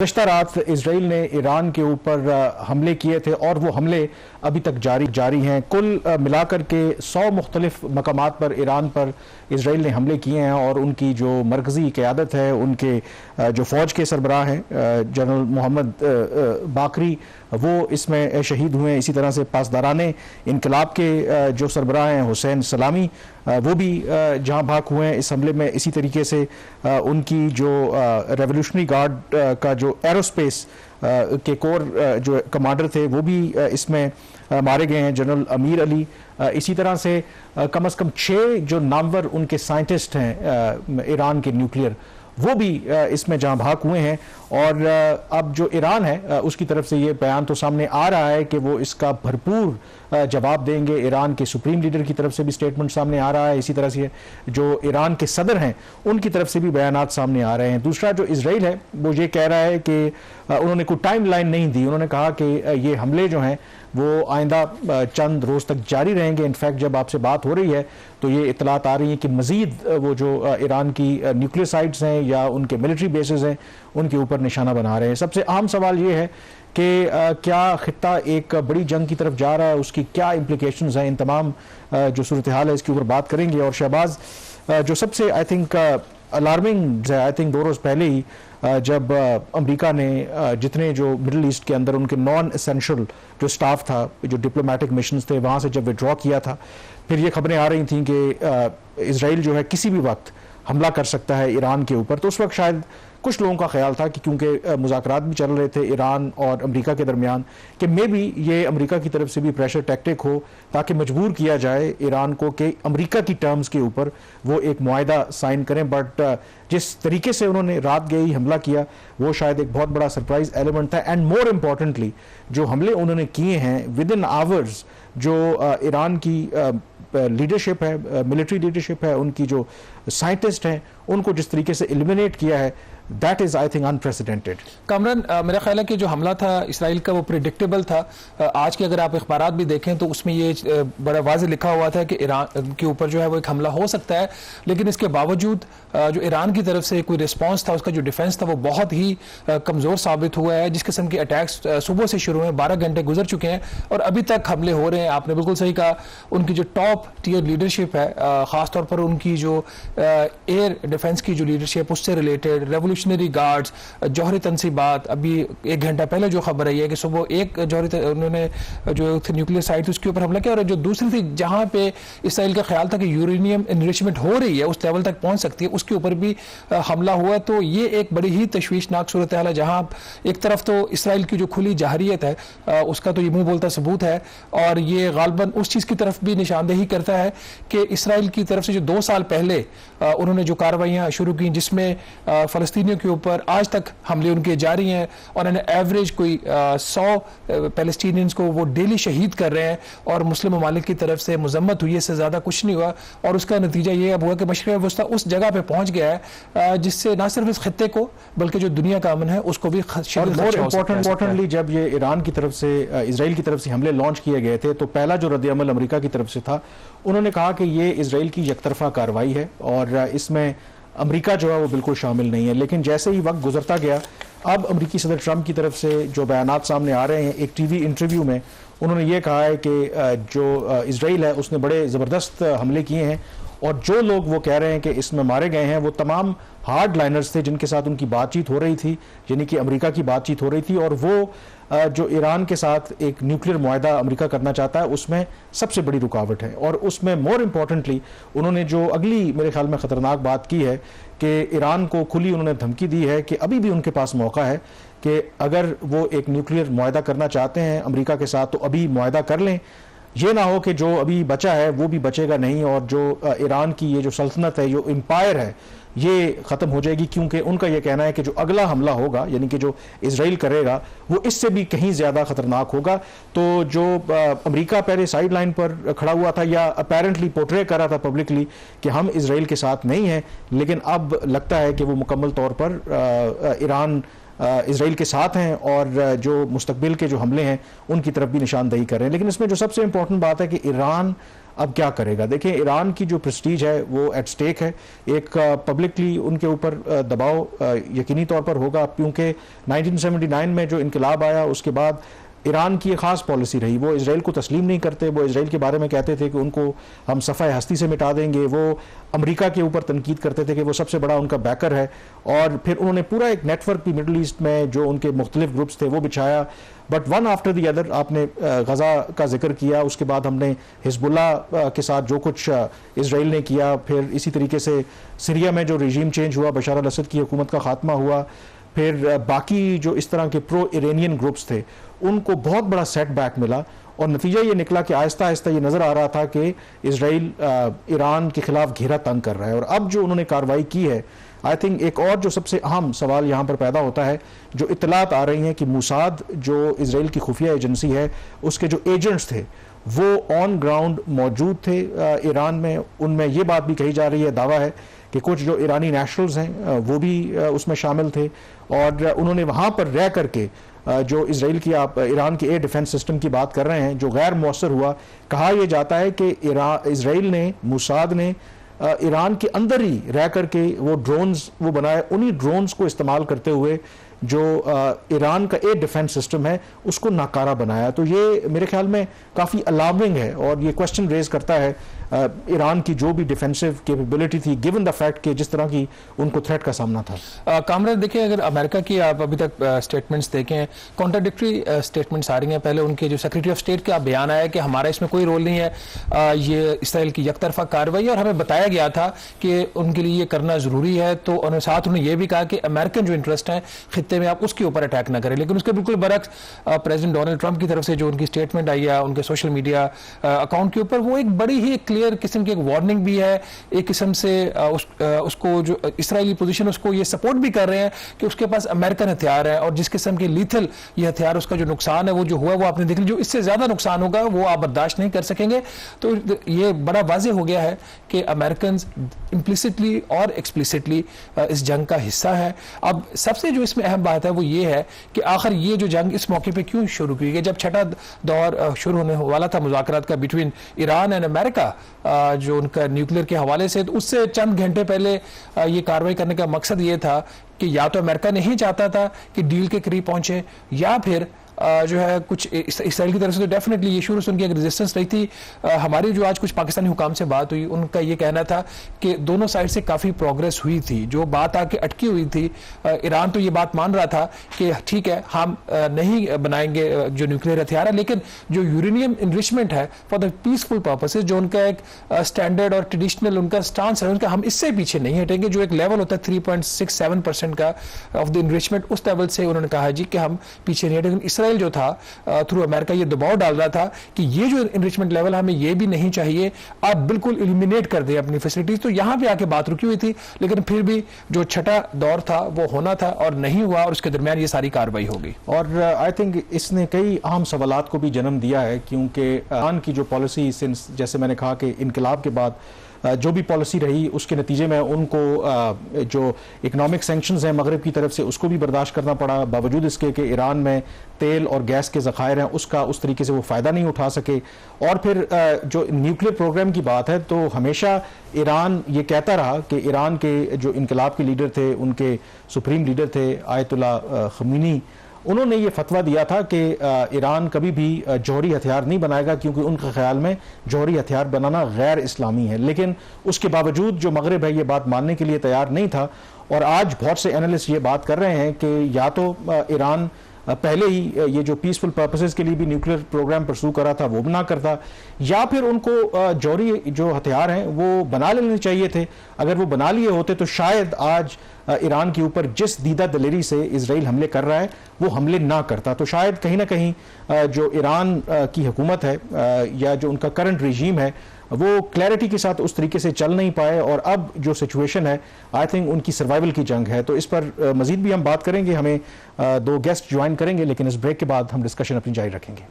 गुज़श्ता रात इसराइल ने ईरान के ऊपर हमले किए थे और वो हमले अभी तक जारी हैं। कुल मिलाकर के 100 मुख्तलिफ मकामात पर ईरान पर इसराइल ने हमले किए हैं और उनकी जो मरकज़ी क़यादत है, उनके जो फ़ौज के सरबराह हैं जनरल मोहम्मद बाकरी, वो इसमें शहीद हुए हैं। इसी तरह से पासदाराने इनकलाब के जो सरबराह हैं हुसैन सलामी, वो भी जहाँ भाग हुए हैं इस हमले में। इसी तरीके से उनकी जो रेवोल्यूशनरी गार्ड का जो एरोस्पेस के कोर जो कमांडर थे वो भी इसमें मारे गए हैं, जनरल अमीर अली। इसी तरह से कम से कम 6 जो नामवर उनके साइंटिस्ट हैं ईरान के न्यूक्लियर, वो भी इसमें जहाँ भाग हुए हैं। और अब जो ईरान है उसकी तरफ से ये बयान तो सामने आ रहा है कि वो इसका भरपूर जवाब देंगे। ईरान के सुप्रीम लीडर की तरफ से भी स्टेटमेंट सामने आ रहा है। इसी तरह से जो ईरान के सदर हैं उनकी तरफ से भी बयानात सामने आ रहे हैं। दूसरा जो इसराइल है वो ये कह रहा है कि उन्होंने कोई टाइम लाइन नहीं दी। उन्होंने कहा कि ये हमले जो हैं वो आइंदा चंद रोज़ तक जारी रहेंगे। इनफैक्ट जब आपसे बात हो रही है तो ये इतलात आ रही है कि मज़ीद वो जो ईरान की न्यूक्लियर साइट्स हैं या उनके मिलिट्री बेसिस हैं उनके ऊपर निशाना बना रहे हैं। सबसे अहम सवाल ये है कि क्या खित्ता एक बड़ी जंग की तरफ जा रहा है, उसकी क्या इम्प्लिकेशंस हैं। इन तमाम जो सूरत हाल है इसके ऊपर बात करेंगे। और शहबाज, जो सबसे आई थिंक अलार्मिंग है, आई थिंक 2 रोज़ पहले ही जब अमेरिका ने जितने जो मिडिल ईस्ट के अंदर उनके नॉन एसेंशियल जो स्टाफ था, जो डिप्लोमेटिक मिशंस थे, वहाँ से जब विड्रॉ किया था, फिर ये खबरें आ रही थीं कि इसराइल जो है किसी भी वक्त हमला कर सकता है ईरान के ऊपर। तो उस वक्त शायद कुछ लोगों का ख्याल था कि क्योंकि मुज़ाकरात भी चल रहे थे ईरान और अमेरिका के दरमियान, कि मे बी ये अमेरिका की तरफ से भी प्रेशर टैक्टिक हो ताकि मजबूर किया जाए ईरान को कि अमेरिका की टर्म्स के ऊपर वो एक मुआहदा साइन करें। बट जिस तरीके से उन्होंने रात गए ही हमला किया वो शायद एक बहुत बड़ा सरप्राइज एलिमेंट था। एंड मोर इम्पॉर्टेंटली जो हमले उन्होंने किए हैं विद इन आवर्स, जो ईरान की लीडरशिप है, मिलिट्री लीडरशिप है, उनकी जो साइंटिस्ट हैं, उनको जिस तरीके से एलिमिनेट किया है, that is I think unprecedented. Kamran, मेरा ख्याल है कि जो हमला था इसराइल का वो प्रिडिक्टेबल था। आज के अगर आप अखबारात भी देखें तो उसमें ये बड़ा वाज़ेह लिखा हुआ था कि ईरान के ऊपर जो है वो एक हमला हो सकता है, लेकिन इसके बावजूद जो ईरान की तरफ से कोई रिस्पांस था, उसका जो डिफेंस था वो बहुत ही कमज़ोर साबित हुआ है। जिस किस्म के अटैक्स सुबह से शुरू हुए, 12 घंटे गुजर चुके हैं और अभी तक हमले हो रहे हैं। आपने बिल्कुल सही कहा, उनकी जो टॉप टीयर लीडरशिप है, ख़ासतौर पर उनकी जो एयर डिफेंस की जो लीडरशिप, उससे रिलेटेड रेवोल्यूशनरी गार्ड्स, जौहरी तनसीबात, अभी 1 घंटा पहले जो खबर आई है कि सुबह एक उन्होंने जो न्यूक्लियर साइट थी उसके ऊपर हमला किया, और जो दूसरी थी जहां पे इसराइल का ख्याल था कि यूरेनियम एनरिचमेंट हो रही है, उस लेवल तक पहुंच सकती है, उसके ऊपर भी हमला हुआ। तो ये एक बड़ी ही तशवीशनाक सूरत हाल है, जहां एक तरफ तो इसराइल की जो खुली जाहरियत है उसका तो ये मुंह बोलता सबूत है, और ये गालबन उस चीज़ की तरफ भी निशानदेही करता है कि इसराइल की तरफ से जो 2 साल पहले उन्होंने जो कार्रवाइयाँ शुरू की, जिसमें फ़लस्तीनियों के ऊपर आज तक हमले उनके जारी हैं, और उन्होंने एवरेज कोई 100 पैलेस्टीनियंस को वो डेली शहीद कर रहे हैं, और मुस्लिम ममालिक की तरफ से मजम्मत हुई, इससे ज़्यादा कुछ नहीं हुआ। और उसका नतीजा ये अब हुआ कि मशरिक़ वस्ता उस जगह पे पहुंच गया है जिससे ना सिर्फ इस खत्ते को बल्कि जो दुनिया का अमन है उसको भी। इम्पोर्टेंटली जब ये ईरान की तरफ से इसराइल की तरफ से हमले लॉन्च किए गए थे तो पहला जो रद्द-ए-अमल अमेरिका की तरफ से था, उन्होंने कहा कि ये इसराइल की यकतरफा कार्रवाई है और इसमें अमेरिका जो है वो बिल्कुल शामिल नहीं है। लेकिन जैसे ही वक्त गुजरता गया, अब अमेरिकी सदर ट्रंप की तरफ से जो बयानात सामने आ रहे हैं, एक टीवी इंटरव्यू में उन्होंने ये कहा है कि जो इसराइल है उसने बड़े ज़बरदस्त हमले किए हैं, और जो लोग वो कह रहे हैं कि इसमें मारे गए हैं वो तमाम हार्ड लाइनर्स थे जिनके साथ उनकी बातचीत हो रही थी, यानी कि अमेरिका की बातचीत हो रही थी, और वो जो ईरान के साथ एक न्यूक्लियर मुआहदा अमेरिका करना चाहता है उसमें सबसे बड़ी रुकावट है। और उसमें मोर इम्पॉर्टेंटली उन्होंने जो अगली मेरे ख्याल में ख़तरनाक बात की है कि ईरान को खुली उन्होंने धमकी दी है कि अभी भी उनके पास मौका है कि अगर वो एक न्यूक्लियर मुआहदा करना चाहते हैं अमेरिका के साथ तो अभी मुआहदा कर लें। ये ना हो कि जो अभी बचा है वो भी बचेगा नहीं, और जो ईरान की ये जो सल्तनत है, जो एम्पायर है, ये ख़त्म हो जाएगी। क्योंकि उनका ये कहना है कि जो अगला हमला होगा, यानी कि जो इसराइल करेगा, वो इससे भी कहीं ज़्यादा ख़तरनाक होगा। तो जो अमेरिका पहले साइड लाइन पर खड़ा हुआ था या अपेरेंटली पोर्ट्रे कर रहा था पब्लिकली कि हम इसराइल के साथ नहीं हैं, लेकिन अब लगता है कि वो मुकम्मल तौर पर ईरान इसराइल के साथ हैं और जो मुस्तकबिल के जो हमले हैं उनकी तरफ भी निशानदेही कर रहे हैं। लेकिन इसमें जो सबसे इंपॉर्टेंट बात है कि ईरान अब क्या करेगा। देखिए, ईरान की जो प्रेस्टीज है वो एट स्टेक है। एक पब्लिकली उनके ऊपर दबाव यकीनी तौर पर होगा, क्योंकि 1979 में जो इनकलाब आया उसके बाद ईरान की एक ख़ास पॉलिसी रही। वो इसराइल को तस्लीम नहीं करते, वो इसराइल के बारे में कहते थे कि उनको हम सफ़ाए हस्ती से मिटा देंगे। वो अमेरिका के ऊपर तनकीद करते थे कि वो सबसे बड़ा उनका बैकर है। और फिर उन्होंने पूरा एक नेटवर्क भी मिडल ईस्ट में जो उनके मुख्तलिफ ग्रुप्स थे वो बिछाया। But one after the other, आपने गज़ा का जिक्र किया, उसके बाद हमने हिजबुल्लाह के साथ जो कुछ इसराइल ने किया, फिर इसी तरीके से सीरिया में जो रजीम चेंज हुआ, बशर अल असद की हुकूमत का खात्मा हुआ, फिर बाकी जो इस तरह के प्रो इरानियन ग्रुप्स थे उनको बहुत बड़ा सेटबैक मिला। और नतीजा ये निकला कि आहिस्ता आहिस्ता ये नज़र आ रहा था कि इसराइल ईरान के खिलाफ घेरा तंग कर रहा है। और अब जो उन्होंने कार्रवाई की है, आई थिंक एक और जो सबसे अहम सवाल यहाँ पर पैदा होता है, जो इत्तलात आ रही हैं कि मूसाद जो इसराइल की खुफिया एजेंसी है उसके जो एजेंट्स थे वो ऑन ग्राउंड मौजूद थे ईरान में। उनमें ये बात भी कही जा रही है, दावा है कि कुछ जो ईरानी नेशनल्स हैं वो भी उसमें शामिल थे और उन्होंने वहाँ पर रह करके जो इसराइल की, आप ईरान के एयर डिफेंस सिस्टम की बात कर रहे हैं जो गैर मौसर हुआ, कहा यह जाता है कि इसराइल ने, मूसाद ने ईरान के अंदर ही रह करके वो ड्रोन्स वो बनाए, उन्हीं ड्रोन्स को इस्तेमाल करते हुए जो ईरान का एयर डिफेंस सिस्टम है उसको नाकारा बनाया। तो ये मेरे ख्याल में काफ़ी अलार्मिंग है और ये क्वेश्चन रेज करता है ईरान की जो भी डिफेंसिव कैपेबिलिटी थी, गिवन द फैक्ट कि जिस तरह की उनको थ्रेट का सामना था। कामरान, देखिए, अगर अमेरिका की आप अभी तक स्टेटमेंट्स देखें, कॉन्ट्राडिक्टरी स्टेटमेंट्स आ रही हैं। पहले उनके जो सेक्रेटरी ऑफ स्टेट का बयान आया कि हमारा इसमें कोई रोल नहीं है, ये इसराइल की यकतरफा कार्रवाई, और हमें बताया गया था कि उनके लिए ये करना ज़रूरी है। तो उन्होंने साथ उन्होंने ये भी कहा कि अमेरिकन जो इंटरेस्ट हैं खित्ते में, आप उसके ऊपर अटैक ना करें। लेकिन उसके बिल्कुल बरक्स प्रेसिडेंट डोनाल्ड ट्रंप की तरफ से जो उनकी स्टेटमेंट आई है उनके सोशल मीडिया अकाउंट के ऊपर, वो एक बड़ी ही क्लियर किस्म की एक वार्निंग भी है, एक किस्म से उसको जो इसराइली पोजीशन उसको ये सपोर्ट भी कर रहे हैं कि उसके पास अमेरिकन हथियार है और जिस किस्म के लीथल ये हथियार, उसका जो नुकसान है वो जो हुआ वो आपने देख लिया, जो इससे ज्यादा नुकसान होगा वो आप बर्दाश्त नहीं कर सकेंगे। तो ये बड़ा वाज़ेह हो गया है कि अमेरिकन इम्प्लिसिटली और एक्सप्लिसिटली इस जंग का हिस्सा है। अब सबसे जो इसमें अहम बात है वो ये है कि आखिर ये जो जंग इस मौके पे क्यों शुरू की गई, जब छठा दौर शुरू होने वाला था मुज़ाकरात का बिटवीन ईरान एंड अमेरिका, जो उनका न्यूक्लियर के हवाले से, तो उससे चंद घंटे पहले ये कार्रवाई करने का मकसद ये था कि या तो अमेरिका नहीं चाहता था कि डील के करीब पहुंचे, या फिर जो है कुछ इसराइल की तरफ से तो डेफिनेटली ये शुरू से उनकी एक रेजिस्टेंस रही थी। हमारी जो आज कुछ पाकिस्तानी हुकाम से बात हुई, उनका ये कहना था कि दोनों साइड से काफ़ी प्रोग्रेस हुई थी, जो बात आके अटकी हुई थी। ईरान तो ये बात मान रहा था कि ठीक है हम नहीं बनाएंगे जो न्यूक्लियर हथियार है, लेकिन जो यूरेनियम इनरिचमेंट है फॉर द पीसफुल पर्पसेज, जो उनका एक स्टैंडर्ड और ट्रेडिशनल उनका स्टांस है, उनका हम इससे पीछे नहीं हटेंगे। जो एक लेवल होता है 3.67% का ऑफ द इनरिचमेंट, उस लेवल से उन्होंने कहा जी कि हम पीछे नहीं हटेंगे। जो था थ्रू अमेरिका ये दबाव डाल रहा था कि ये जो इनरिचमेंट लेवल हमें ये भी नहीं चाहिए, आप बिल्कुल एलिमिनेट कर दें अपनी फैसिलिटीज। तो यहां पे आके बात रुकी हुई थी, लेकिन फिर भी जो छठा दौर था वो होना था और नहीं हुआ, और उसके दरमियान ये सारी कार्रवाई होगी। और आई थिंक इसने कई अहम सवालात को भी जन्म दिया है, क्योंकि ईरान की जो पॉलिसी सिंस, जैसे मैंने कहा कि इनकलाब के बाद जो भी पॉलिसी रही उसके नतीजे में उनको जो इकोनॉमिक सैंक्शंस हैं मगरब की तरफ से उसको भी बर्दाश्त करना पड़ा, बावजूद इसके कि ईरान में तेल और गैस के ज़खायर हैं उसका उस तरीके से वो फ़ायदा नहीं उठा सके। और फिर जो न्यूक्लियर प्रोग्राम की बात है, तो हमेशा ईरान ये कहता रहा कि ईरान के जो इनकलाब के लीडर थे, उनके सुप्रीम लीडर थे आयतुल्लाह खमीनी, उन्होंने ये फतवा दिया था कि ईरान कभी भी जौहरी हथियार नहीं बनाएगा, क्योंकि उनके ख्याल में जौहरी हथियार बनाना गैर इस्लामी है। लेकिन उसके बावजूद जो मगरब है ये बात मानने के लिए तैयार नहीं था। और आज बहुत से एनालिस्ट ये बात कर रहे हैं कि या तो ईरान पहले ही ये जो पीसफुल पर्पसेस के लिए भी न्यूक्लियर प्रोग्राम परसू करा था वो बना करता, या फिर उनको जौहरी जो हथियार हैं वो बना लेने चाहिए थे। अगर वो बना लिए होते तो शायद आज ईरान के ऊपर जिस दीदा दलेरी से इजराइल हमले कर रहा है वो हमले ना करता। तो शायद कहीं ना कहीं जो ईरान की हुकूमत है या जो उनका करंट रिजीम है वो क्लैरिटी के साथ उस तरीके से चल नहीं पाए, और अब जो सिचुएशन है आई थिंक उनकी सर्वाइवल की जंग है। तो इस पर मजीद भी हम बात करेंगे, हमें दो गेस्ट ज्वाइन करेंगे, लेकिन इस ब्रेक के बाद हम डिस्कशन अपनी जारी रखेंगे।